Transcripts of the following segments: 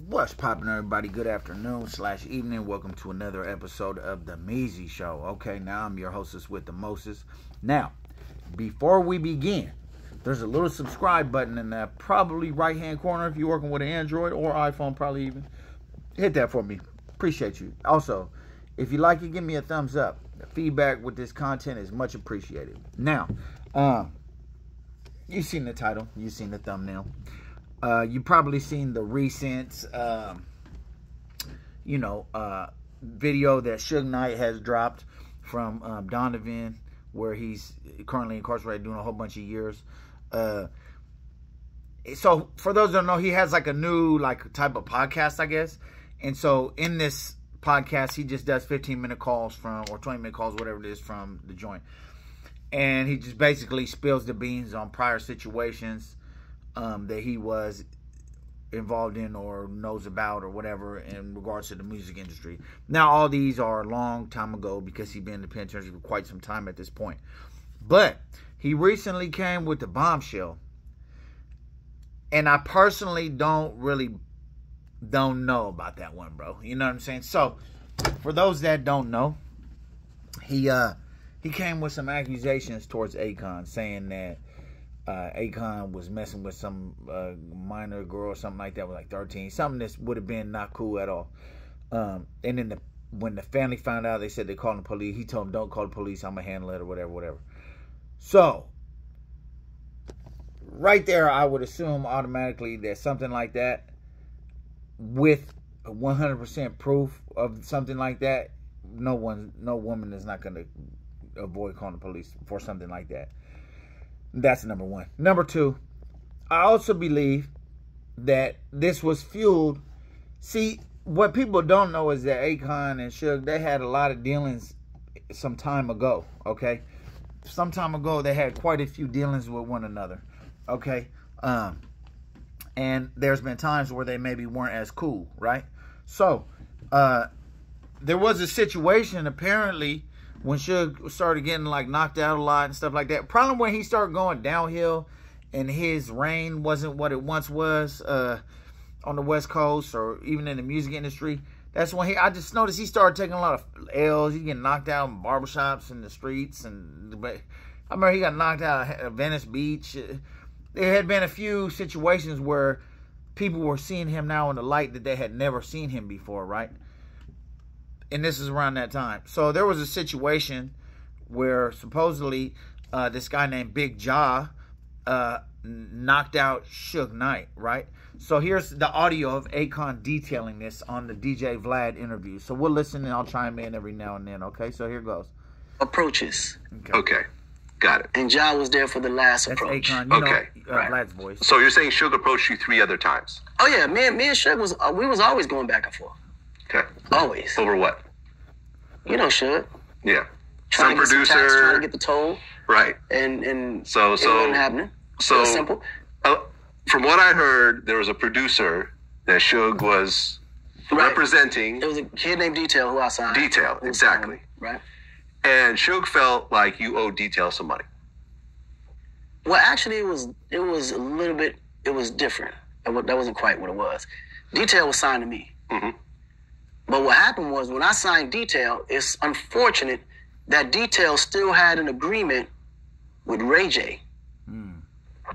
What's poppin', everybody? Good afternoon / evening. Welcome to another episode of The Measy Show. Okay, now I'm your hostess with the mostest. Now, before we begin, there's a little subscribe button in the probably right-hand corner if you're working with an Android or iPhone, probably even. Hit that for me. Appreciate you. Also, if you like it, give me a thumbs up. The feedback with this content is much appreciated. Now, you've seen the title. You've seen the thumbnail. You probably seen the recent, video that Suge Knight has dropped from Donovan, where he's currently incarcerated doing a whole bunch of years. So for those that don't know, he has like a new type of podcast, I guess. And so in this podcast, he just does 15-minute calls or 20-minute calls, whatever it is, from the joint. And he just basically spills the beans on prior situations that he was involved in or knows about or whatever in regards to the music industry. Now, all these are a long time ago because he's been in the penitentiary for quite some time at this point. But he recently came with the bombshell. And I personally don't know about that one, bro. You know what I'm saying? So, for those that don't know, he came with some accusations towards Akon, saying that Akon was messing with some minor girl or something like that, was like 13. Something that would have been not cool at all. And then when the family found out, they said they called the police. He told them, don't call the police, I'm going to handle it or whatever. So, right there, I would assume automatically that something like that, with 100% proof of something like that, no woman is not going to avoid calling the police for something like that. That's number one. Number two, I also believe that this was fueled. See, what people don't know is that Akon and Suge, they had a lot of dealings some time ago, okay? Some time ago, they had quite a few dealings with one another, okay? And there's been times where they maybe weren't as cool, right? So, there was a situation, apparently, when Suge started getting knocked out a lot and stuff like that. Probably when he started going downhill and his reign wasn't what it once was on the West Coast or even in the music industry. That's when I just noticed he started taking a lot of L's. He getting knocked out in barbershops in the streets. I remember he got knocked out at Venice Beach. There had been a few situations where people were seeing him now in the light that they had never seen him before, right? And this is around that time. So there was a situation where supposedly this guy named Big Jaw knocked out Suge Knight, right? So here's the audio of Akon detailing this on the DJ Vlad interview. So we'll listen and I'll chime in every now and then, okay? So here goes. Approaches. Okay. Got it. And Ja was there for the last approach. Akon, Okay. Right. Vlad's voice. So you're saying Suge approached you 3 other times? Oh yeah, me and Suge we was always going back and forth. Okay. Always. Over what? You know Suge. Yeah. Trying Some to get producer. some tax, trying to get the toll. Right. And So it wasn't happening. So it was simple. From what I heard, there was a producer that Suge was representing. It was a kid named Detail who I signed. Detail, exactly. Right. And Suge felt like you owed Detail some money. Well, actually, it was a little bit. It was different. That wasn't quite what it was. Detail was signed to me. Mm-hmm. But what happened was when I signed Detail, it's unfortunate that Detail still had an agreement with Ray J.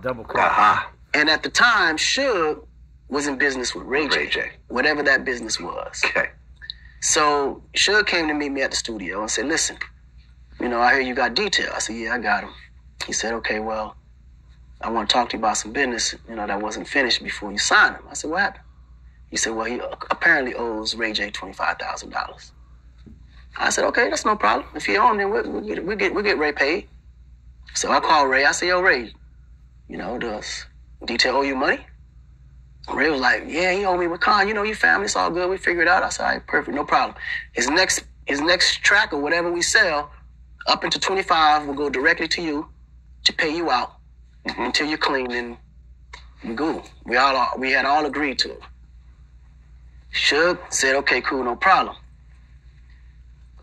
Double cross. And at the time, Suge was in business with Ray J. Whatever that business was. Okay. So Suge came to meet me at the studio and said, listen, I hear you got Detail. I said, yeah, I got him. He said, okay, well, I want to talk to you about some business, that wasn't finished before you signed him. I said, what happened? He said, well, he apparently owes Ray J $25,000. I said, okay, that's no problem. If he owes him, then we'll get Ray paid. So I called Ray. I said, yo, Ray, does Detail owe you money? Ray was like, yeah, he owed me with Con. Your family, it's all good. We figured it out. I said, all right, perfect, no problem. His next track or whatever we sell, up into 25 will go directly to you to pay you out until you're clean and we're good. We had all agreed to it. Suge said, okay, cool, no problem.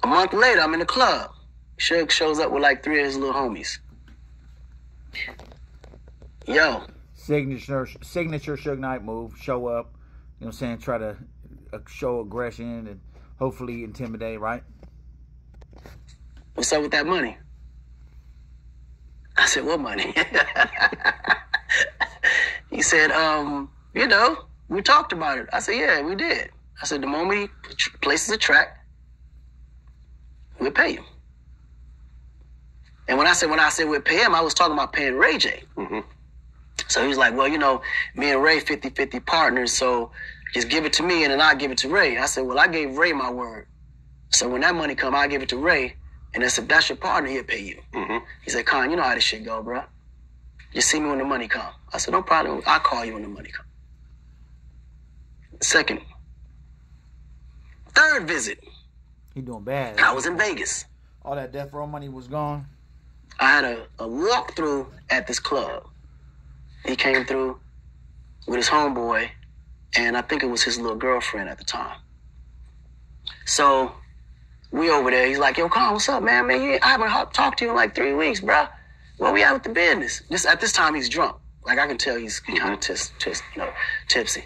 A month later, I'm in the club. Suge shows up with 3 of his little homies. Yo. Signature Suge Knight move. Show up. what I'm saying, try to show aggression and hopefully intimidate, right? What's up with that money? I said, what money? He said, you know, we talked about it. I said, yeah, we did. I said, the moment he places a track, we'll pay him. And when I said we'll pay him, I was talking about paying Ray J. Mm-hmm. So he was like, well, you know, me and Ray 50-50 partners, so just give it to me and then I'll give it to Ray. I said, well, I gave Ray my word. So when that money come, I'll give it to Ray. And I said, if that's your partner, he'll pay you. Mm-hmm. He said, Con, you know how this shit go, bro. Just see me when the money come. I said, no problem. I'll call you when the money come. Third visit. He doing bad. I was in Vegas. All that death row money was gone. I had a walkthrough at this club. He came through with his homeboy, and I think it was his little girlfriend at the time. So we over there. He's like, yo, Con, what's up, man? I haven't talked to you in like 3 weeks, bro. Where we at with the business? At this time, he's drunk. Like, I can tell he's kind of tipsy.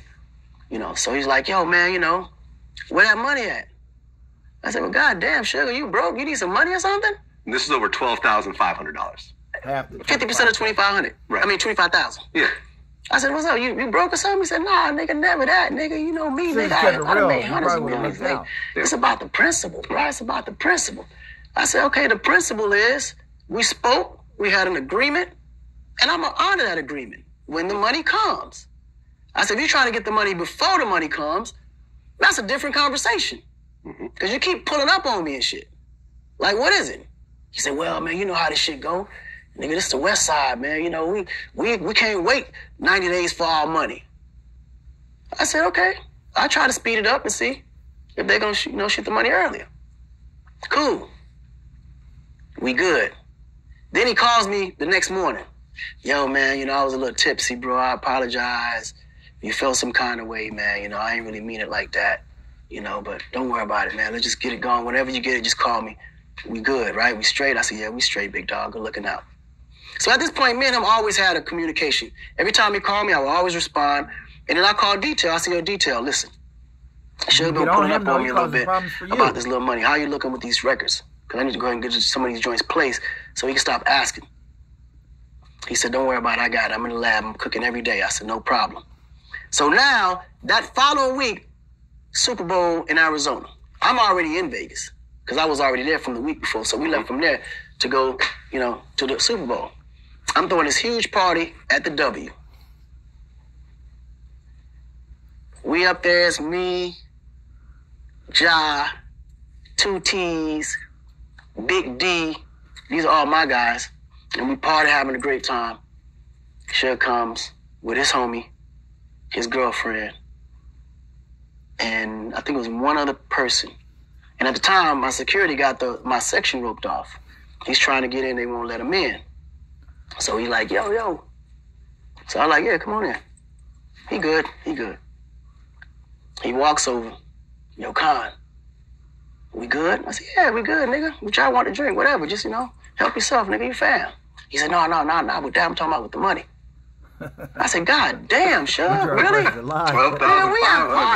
You know, so he's like, yo, man, you know, where that money at? I said, well, goddamn, Sugar, you broke? You need some money or something? And this is over $12,500. Half the 50% of $2,500. Right. I mean, $25,000. Yeah. I said, what's up? You broke or something? He said, nah, nigga, never that. Nigga, you know me, nigga. I done made hundreds of millions. Nigga. It's about the principle, bro. It's about the principle. I said, okay, the principle is we spoke, we had an agreement, and I'm going to honor that agreement when the money comes. I said, if you're trying to get the money before the money comes, that's a different conversation. Because you keep pulling up on me and shit. Like, what is it? He said, well, man, you know how this shit go. Nigga, this the West Side, man. You know, we can't wait 90 days for our money. I said, okay. I'll try to speed it up and see if they're going to, shoot the money earlier. Cool. We good. Then he calls me the next morning. Yo, man, I was a little tipsy, bro. I apologize. You felt some kind of way, man. I ain't really mean it like that. But don't worry about it, man. Let's just get it going. Whenever you get it, just call me. We good, right? We straight? I said, yeah, we straight, big dog. Good looking out. So at this point, me and him always had a communication. Every time he called me, I would always respond. And then I call Detail. I say, yo, Detail, listen. I should have been pulling up on me a little bit about this little money. How you looking with these records? Because I need to go ahead and get some of these joints placed so he can stop asking. He said, don't worry about it. I got it. I'm in the lab. I'm cooking every day. I said, no problem. So now, that following week, Super Bowl in Arizona. I'm already in Vegas because I was already there from the week before. So we left from there to go, to the Super Bowl. I'm throwing this huge party at the W. We up there, it's me, Ja, 2 T's, Big D. These are all my guys. And we party, having a great time. Suge comes with his homie, his girlfriend, and I think it was one other person. And at the time, my security got my section roped off. He's trying to get in, they won't let him in. So he like, yo. So I'm like, yeah, come on in. He good. He walks over. Yo, Con, we good? I said, yeah, we good, nigga. What y'all want to drink, whatever. Just, help yourself, nigga, you fam. He said, no, with that, I'm talking about with the money. I said, God damn, Suge, really? Nigga,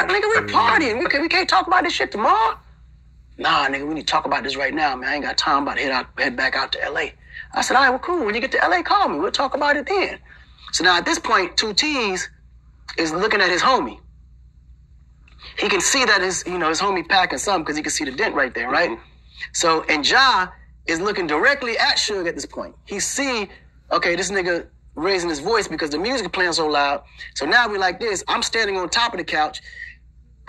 we partying. We can't talk about this shit tomorrow. Nah, nigga, we need to talk about this right now, man. I ain't got time. I'm about to head back out to L.A. I said, all right, well, cool. When you get to L.A., call me. We'll talk about it then. So now at this point, 2 T's is looking at his homie. He can see that his homie packing something because he can see the dent right there, right? So, and Ja is looking directly at Suge at this point. He see, okay, this nigga raising his voice because the music is playing so loud. So now we like this. I'm standing on top of the couch.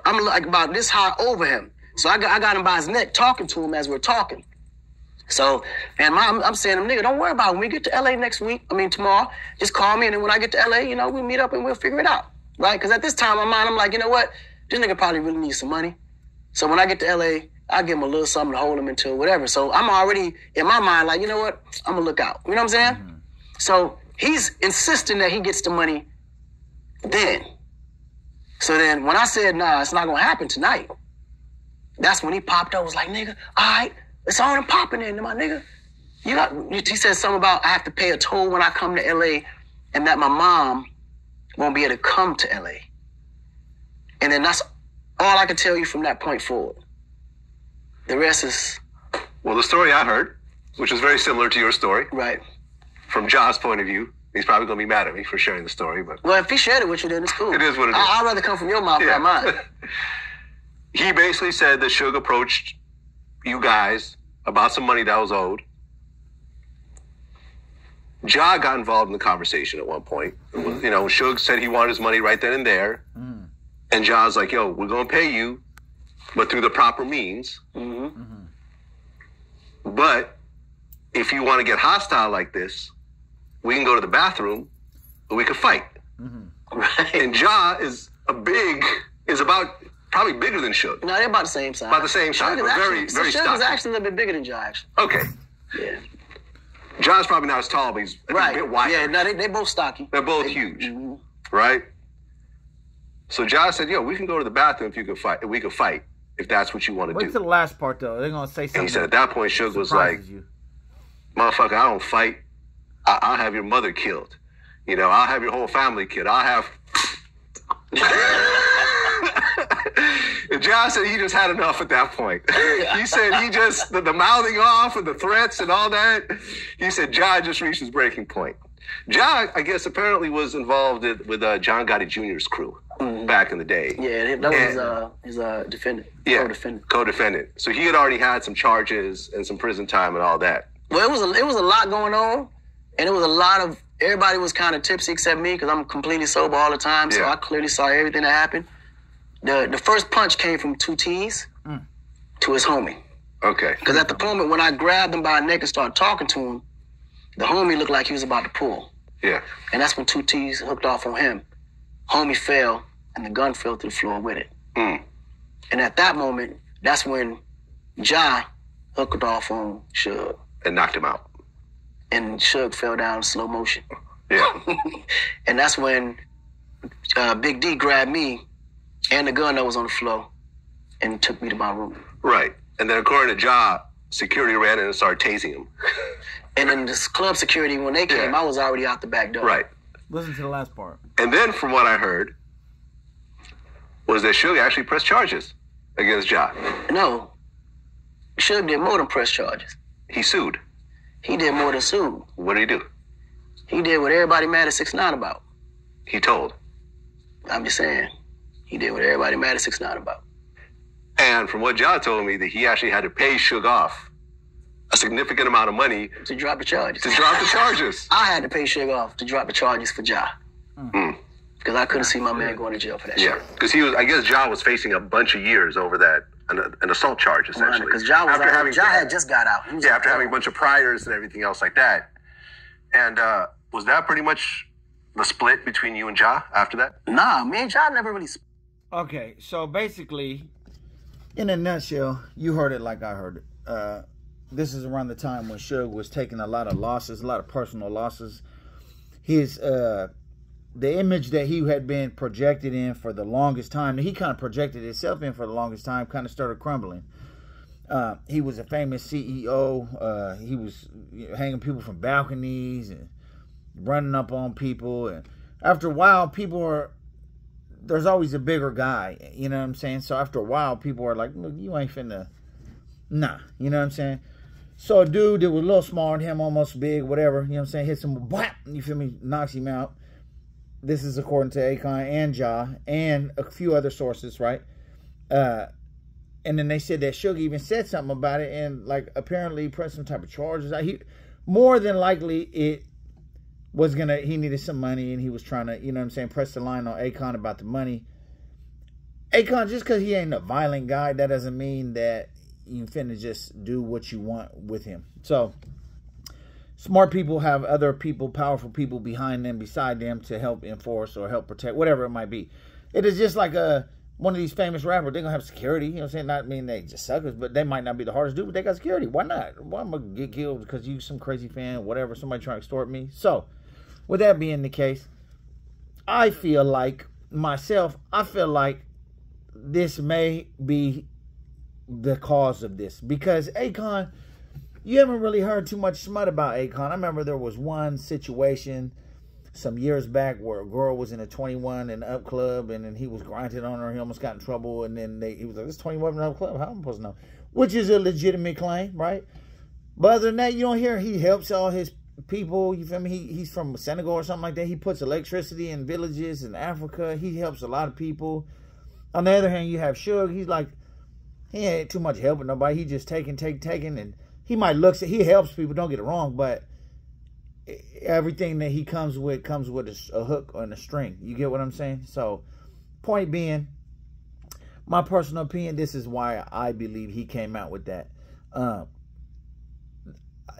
I'm like about this high over him. So I got him by his neck talking to him as we're talking. So, and I'm saying to him, nigga, don't worry about it. When we get to L.A. tomorrow, just call me. And then when I get to L.A., we meet up and we'll figure it out, right? Because at this time, in my mind, I'm like, you know what? This nigga probably really needs some money. So when I get to L.A., I'll give him a little something to hold him until whatever. So I'm already, in my mind, like, you know what? I'm going to look out. You know what I'm saying? Mm-hmm. So he's insisting that he gets the money then. So then when I said, nah, it's not going to happen tonight, that's when he popped up. Was like, nigga, all right, it's on and popping in, my nigga. He said something about I have to pay a toll when I come to L.A. and that my mom won't be able to come to L.A. And then that's all I can tell you from that point forward. The rest is... Well, the story I heard, which is very similar to your story. Right. From John's point of view, he's probably going to be mad at me for sharing the story. But well, if he shared it with you, then it's cool. It is what it is. I'd rather come from your mouth than mine. He basically said that Suge approached you guys about some money that was owed. Ja got involved in the conversation at one point. You know, Suge said he wanted his money right then and there. And Ja's like, yo, we're going to pay you, but through the proper means. But if you want to get hostile like this, we can go to the bathroom and we can fight. Right. And Ja is about probably bigger than Suge. No, they're about the same size. About the same size, but very Suge stocky. is actually a little bit bigger than Ja, actually. Okay. Yeah. Ja's probably not as tall, but he's a bit wider. Yeah, no, they both stocky. They're both huge, right? So Ja said, yo, we can go to the bathroom if you can fight. We can fight if that's what you want to do. Wait till the last part, though. They're going to say something. And he said at that point, Suge was like, motherfucker, I don't fight. I'll have your mother killed. You know, I'll have your whole family killed. I'll have... And Ja said he just had enough at that point. He said he just, the mouthing off and the threats and all that, he said Ja just reached his breaking point. Ja, I guess, apparently was involved with John Gotti Jr.'s crew back in the day. Yeah, that was his defendant. Yeah, co-defendant. Co-defendant. So he had already had some charges and some prison time and all that. Well, it was a lot going on, and it was a lot of, everybody was kind of tipsy except me because I'm completely sober all the time, so I clearly saw everything that happened. The first punch came from 2 T's to his homie. Okay. Because at the moment when I grabbed him by the neck and started talking to him, the homie looked like he was about to pull. Yeah. And that's when 2 T's hooked off on him. Homie fell, and the gun fell to the floor with it. And at that moment, that's when Ja hooked off on Suge. And knocked him out. And Suge fell down in slow motion. Yeah. And that's when Big D grabbed me and the gun that was on the floor and took me to my room. Right. And then according to Ja, security ran in and started tasing him. And then this club security, when they came, I was already out the back door. Right. Listen to the last part. And then from what I heard was that Suge actually pressed charges against Ja. No. Suge did more than press charges. He sued. He did more than sue. What did he do? He did what everybody mad at 6ix9ine about. He told. I'm just saying. He did what everybody mad at 6ix9ine about. And from what Ja told me, that he actually had to pay Suge off a significant amount of money to drop the charges. I had to pay Suge off to drop the charges for Ja. Because I couldn't see my man going to jail for that shit. Yeah, because I guess Ja was facing a bunch of years over that, an assault charge, essentially. Because Ja had just got out. After having a bunch of priors and everything else like that. And was that pretty much the split between you and Ja after that? Nah, me and Ja never really split. Okay, so basically, in a nutshell, you heard it like I heard it. This is around the time when Suge was taking a lot of losses, a lot of personal losses. His the image that he had been projected in for the longest time, he kind of projected himself in for the longest time, kind of started crumbling. He was a famous CEO. He was hanging people from balconies and running up on people. And after a while, there's always a bigger guy, you know what I'm saying? So after a while, people are like, look, you ain't finna, nah, you know what I'm saying? So a dude that was a little smaller than him, almost big, whatever, you know what I'm saying, hits him, whap, you feel me, knocks him out. This is according to Akon and Ja and a few other sources, right? And then they said that Suge even said something about it and, like, apparently pressed some type of charges. More than likely, it was he needed some money and he was trying to, you know what I'm saying, press the line on Akon about the money. Akon, just because he ain't a violent guy, that doesn't mean that you finna just do what you want with him. So, smart people have other people, powerful people behind them, beside them to help enforce or help protect, whatever it might be. It is just like one of these famous rappers, they're going to have security. You know what I'm saying? Not mean they just suckers, but they might not be the hardest dude, but they got security. Why not? Why am I going to get killed because you some crazy fan, whatever, somebody trying to extort me? So, with that being the case, I feel like this may be the cause of this. Because Akon, you haven't really heard too much smut about Akon. I remember there was one situation some years back where a girl was in a 21 and up club, and then he was grinding on her. He almost got in trouble, and then he was like, "This 21 and up club, how am I supposed to know?" Which is a legitimate claim, right? But other than that, you don't hear he helps all his people. You feel me? He's from Senegal or something like that. He puts electricity in villages in Africa. He helps a lot of people. On the other hand, you have Suge. He's like, he ain't too much helping nobody. He just taking, and he might he helps people. Don't get it wrong, but everything that he comes with a hook and a string. You get what I'm saying? So, point being, my personal opinion, this is why I believe he came out with that.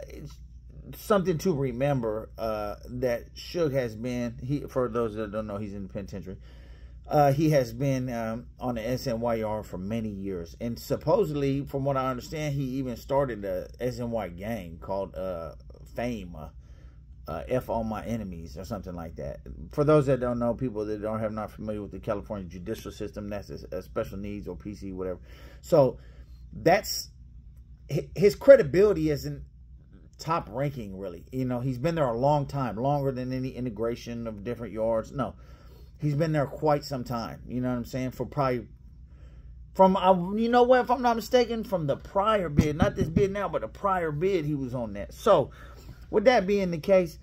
It's something to remember that Suge has been, for those that don't know, he's in the penitentiary. He has been on the SNYR for many years. And supposedly, from what I understand, he even started a SNY gang called Fame. F on my enemies or something like that. For those that don't know, people that not familiar with the California judicial system, that's a special needs or PC, whatever. So that's his credibility isn't top ranking, really. You know, he's been there a long time, longer than any integration of different yards. No, he's been there quite some time. You know what I'm saying? For probably you know what, if I'm not mistaken, from the prior bid, not this bid now, but the prior bid, he was on that. So with that being the case,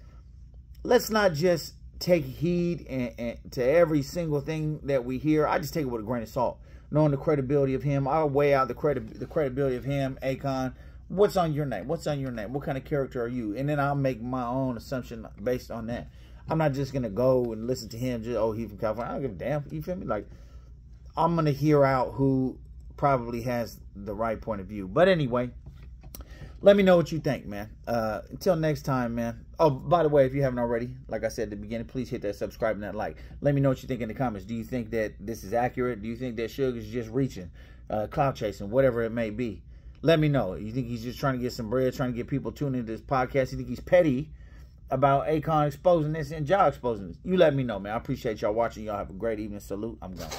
let's not just take heed and to every single thing that we hear. I just take it with a grain of salt. Knowing the credibility of him, I'll weigh out the credibility of him, Akon. What's on your name? What's on your name? What kind of character are you? And then I'll make my own assumption based on that. I'm not just going to go and listen to him, just, oh, he's from California. I don't give a damn. You feel me? Like, I'm going to hear out who probably has the right point of view. But anyway, let me know what you think, man. Until next time, man. Oh, by the way, if you haven't already, like I said at the beginning, please hit that subscribe and that like. Let me know what you think in the comments. Do you think that this is accurate? Do you think that Suge is just reaching, clout chasing, whatever it may be? Let me know. You think he's just trying to get some bread, trying to get people tuned into this podcast? You think he's petty about Akon exposing this and Ja exposing this? You let me know, man. I appreciate y'all watching. Y'all have a great evening. Salute. I'm gone.